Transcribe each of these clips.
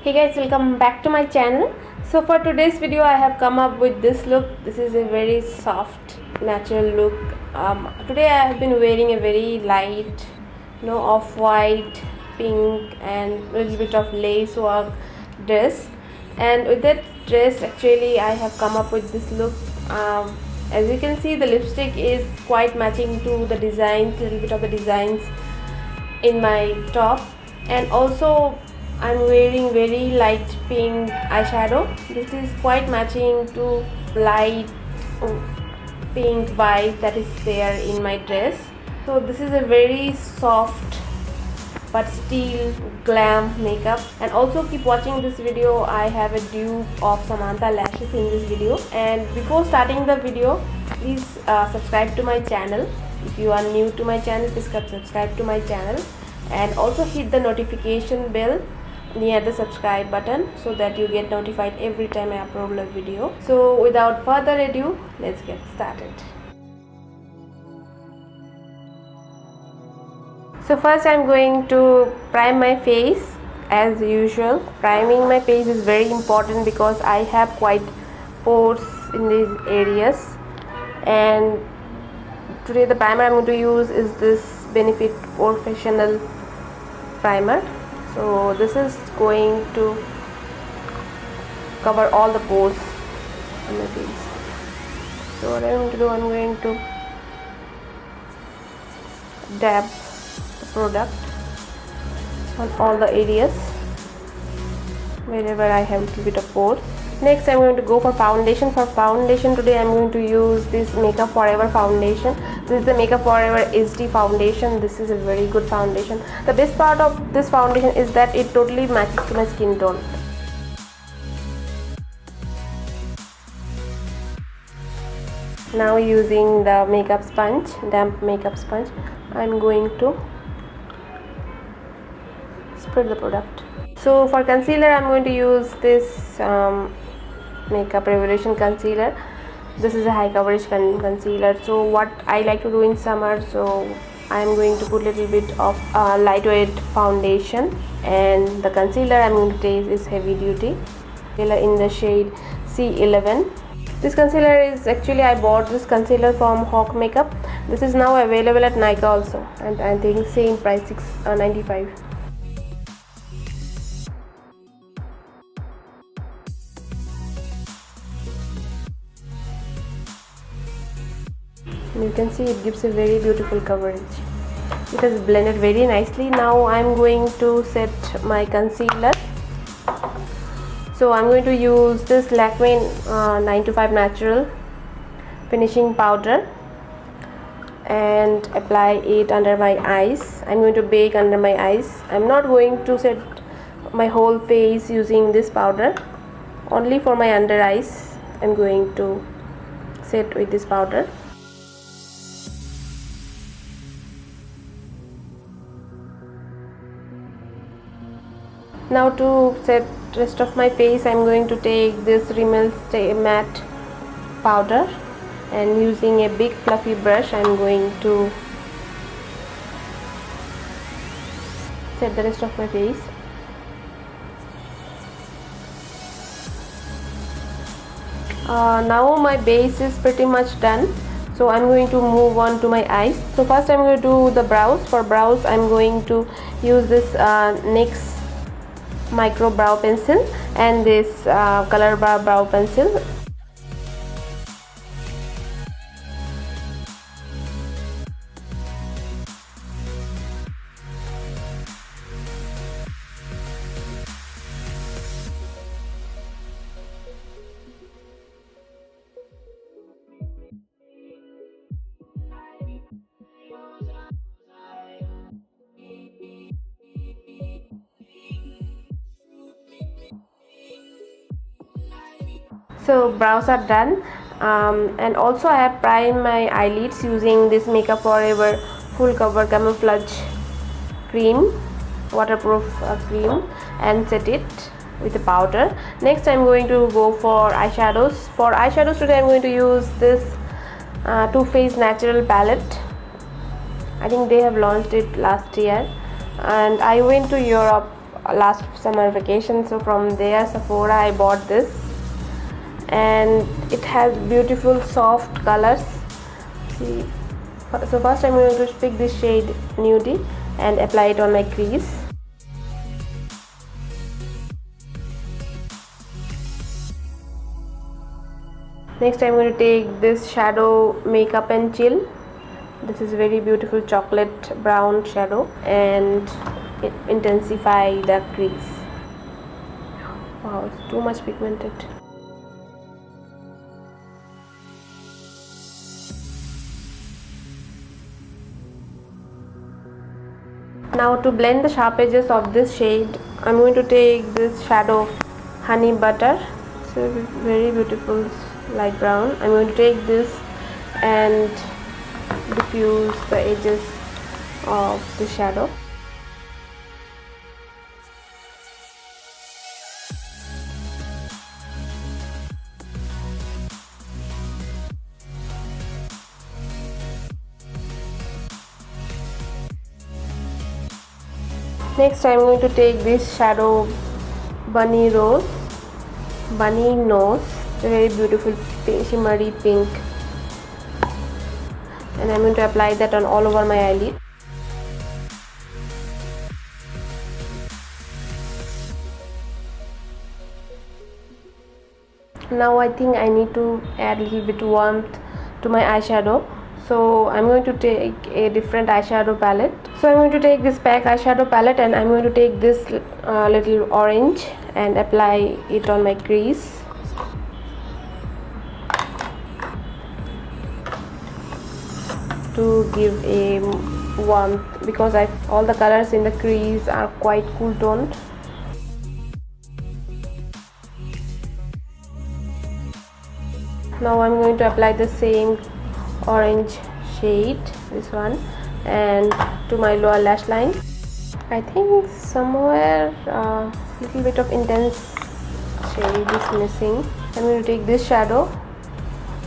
Hey guys, welcome back to my channel. So for today's video I have come up with this look. This is a very soft natural look. Today I have been wearing a very light, off-white, pink and a little bit of lace work dress, and with that dress actually I have come up with this look. As you can see, the lipstick is quite matching to the designs, little bit of the designs in my top, and also I'm wearing very light pink eyeshadow. This is quite matching to light pink vibe that is there in my dress. So this is a very soft but still glam makeup. And also keep watching this video. I have a dupe of Samantha lashes in this video. And before starting the video, please subscribe to my channel. If you are new to my channel, please subscribe to my channel, and also hit the notification bell near the subscribe button so that you get notified every time I upload a video. So without further ado, let's get started. So first I'm going to prime my face as usual. Priming my face is very important because I have quite pores in these areas, and today the primer I'm going to use is this Benefit Porefessional primer. So this is going to cover all the pores on my face. So what I'm going to do, I'm going to dab the product on all the areas wherever I have a little bit of pores. Next I'm going to go for foundation. For foundation today I'm going to use this Makeup Forever foundation. This is the Makeup Forever HD foundation. This is a very good foundation. The best part of this foundation is that it totally matches to my skin tone. Now using the makeup sponge, damp makeup sponge, I'm going to spread the product. So for concealer I'm going to use this Makeup Revolution concealer. This is a high coverage concealer. So what I like to do in summer, so I am going to put a little bit of lightweight foundation, and the concealer I'm going to take is heavy duty in the shade C11. This concealer is actually, I bought this concealer from Hawk Makeup. This is now available at Nykaa also, and I think same price, $6.95. You can see it gives a very beautiful coverage. It has blended very nicely. Now I'm going to set my concealer. So I'm going to use this Lakme 925 Naturale finishing powder and apply it under my eyes. I'm going to bake under my eyes. I'm not going to set my whole face using this powder. Only for my under eyes I'm going to set with this powder. Now to set rest of my face, I'm going to take this Rimmel matte powder, and using a big fluffy brush I'm going to set the rest of my face. Now my base is pretty much done, so I'm going to move on to my eyes. So first I'm going to do the brows. For brows I'm going to use this NYX micro brow pencil and this Colorbar brow pencil. So brows are done, and also I have primed my eyelids using this Makeup Forever full cover camouflage cream, waterproof cream, and set it with a powder. Next I'm going to go for eyeshadows. For eyeshadows today I'm going to use this Too Faced Naturale palette. I think they have launched it last year, and I went to Europe last summer vacation, so from there Sephora I bought this, and it has beautiful soft colors. See, so first I'm going to pick this shade Nudie and apply it on my crease. Next I'm going to take this shadow Makeup and Chill. This is very beautiful chocolate brown shadow, and it intensify the crease. Wow, it's too much pigmented. Now to blend the sharp edges of this shade, I'm going to take this shadow Honey Butter. So very beautiful light brown. I'm going to take this and diffuse the edges of the shadow. Next I'm going to take this shadow Bunny Nose. It's a very beautiful shimmery pink, and I'm going to apply that on all over my eyelid. Now I think I need to add a little bit warmth to my eyeshadow, so I'm going to take a different eyeshadow palette. So I'm going to take this PAC eyeshadow palette, and I'm going to take this little orange and apply it on my crease. To give a warmth, because all the colors in the crease are quite cool toned. Now I'm going to apply the same orange shade, this one, and to my lower lash line. I think somewhere little bit of intense shade is missing. I'm going to take this shadow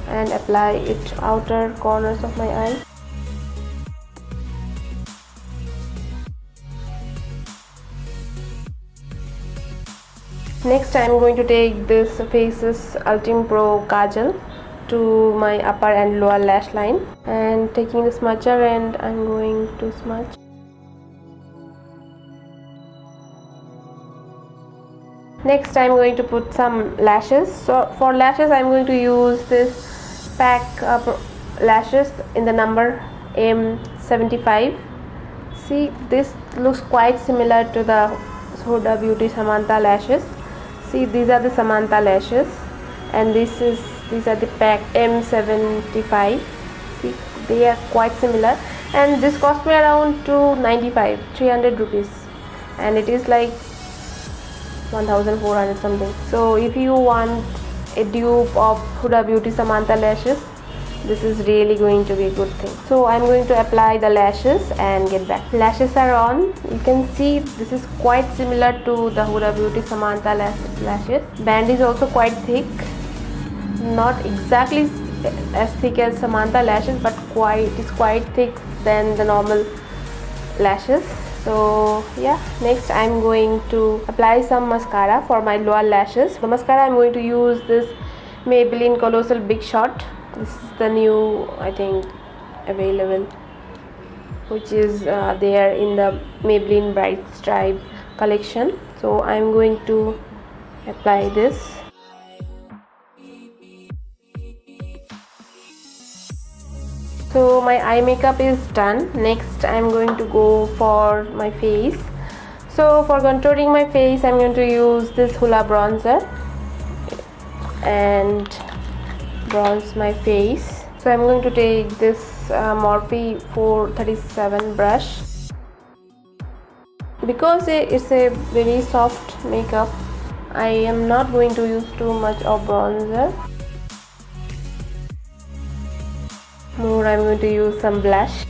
and apply it outer corners of my eye. Next I'm going to take this Faces Ultime Pro Kajal to my upper and lower lash line, and taking the smudger, and I'm going to smudge. Next I'm going to put some lashes. So for lashes I'm going to use this PAC lashes in the number M75. See, this looks quite similar to the Huda Beauty Samantha lashes. See, these are the Samantha lashes, and these are the PAC M75. See, they are quite similar, and this cost me around 300 rupees, and it is like 1400 something. So if you want a dupe of Huda Beauty Samantha lashes, this is really going to be a good thing. So I'm going to apply the lashes and get back. Lashes are on. You can see this is quite similar to the Huda Beauty Samantha lashes. Band is also quite thick, not exactly as thick as Samantha lashes, but it is quite thick than the normal lashes. So yeah, next I'm going to apply some mascara for my lower lashes. For mascara I'm going to use this Maybelline Colossal Big Shot. This is the new, I think, available, which is there in the Maybelline Bright Stripe collection. So I'm going to apply this. So my eye makeup is done. Next I'm going to go for my face. So for contouring my face I'm going to use this Hoola bronzer and bronze my face. So I'm going to take this Morphe 437 brush. Because it's a very soft makeup, I am not going to use too much of bronzer. More, I'm going to use some blush.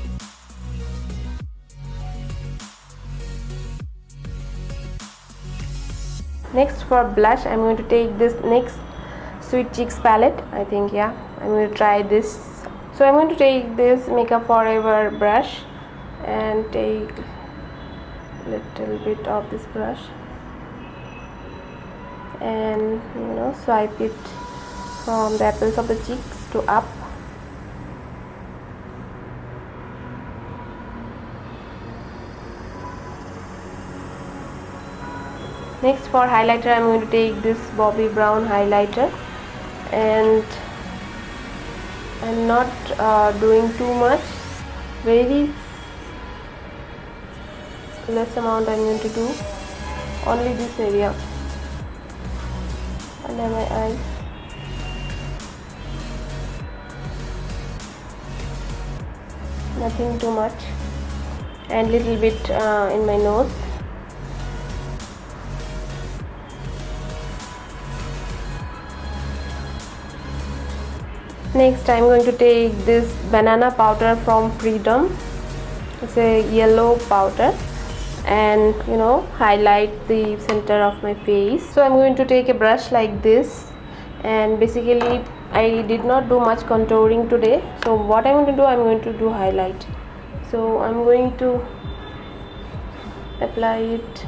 Next for blush I'm going to take this NYX Sweet Cheeks palette. I think, yeah, I'm going to try this. So I'm going to take this Makeup Forever brush and take little bit of this brush and swipe it from the apples of the cheeks to up. Next, for highlighter, I'm going to take this Bobbi brown highlighter, and I'm not doing too much, very less amount I'm going to do, only this area under my eyes. Nothing too much, and little bit in my nose. Next, I'm going to take this banana powder from Freedom. It's a yellow powder, and highlight the center of my face. So I'm going to take a brush like this, and basically I did not do much contouring today, so what I'm going to do, I'm going to do highlight. So I'm going to apply it.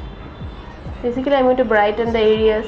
Basically I'm going to brighten the areas.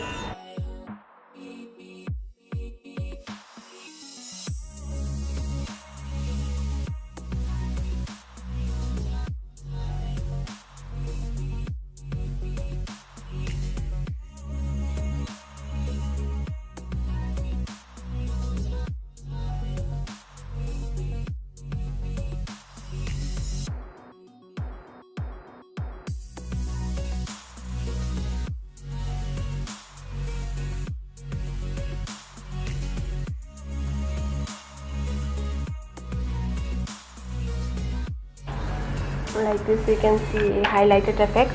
Like this, you can see a highlighted effect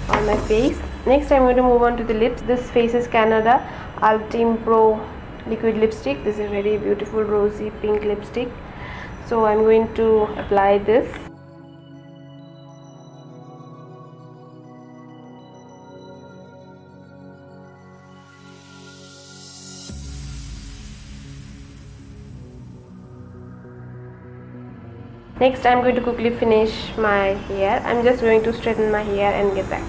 on my face. Next, I'm going to move on to the lips. This Faces Canada Ultime Pro liquid lipstick. This is a very beautiful rosy pink lipstick, so I'm going to apply this. Next, I'm going to quickly finish my hair. I'm just going to straighten my hair and get back.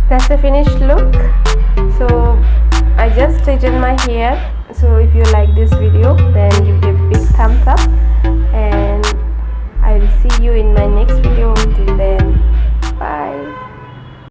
That's the finished look. So I just straightened my hair. So if you like this video, then give it a big thumbs up, and I will see you in my next video. Till then, bye.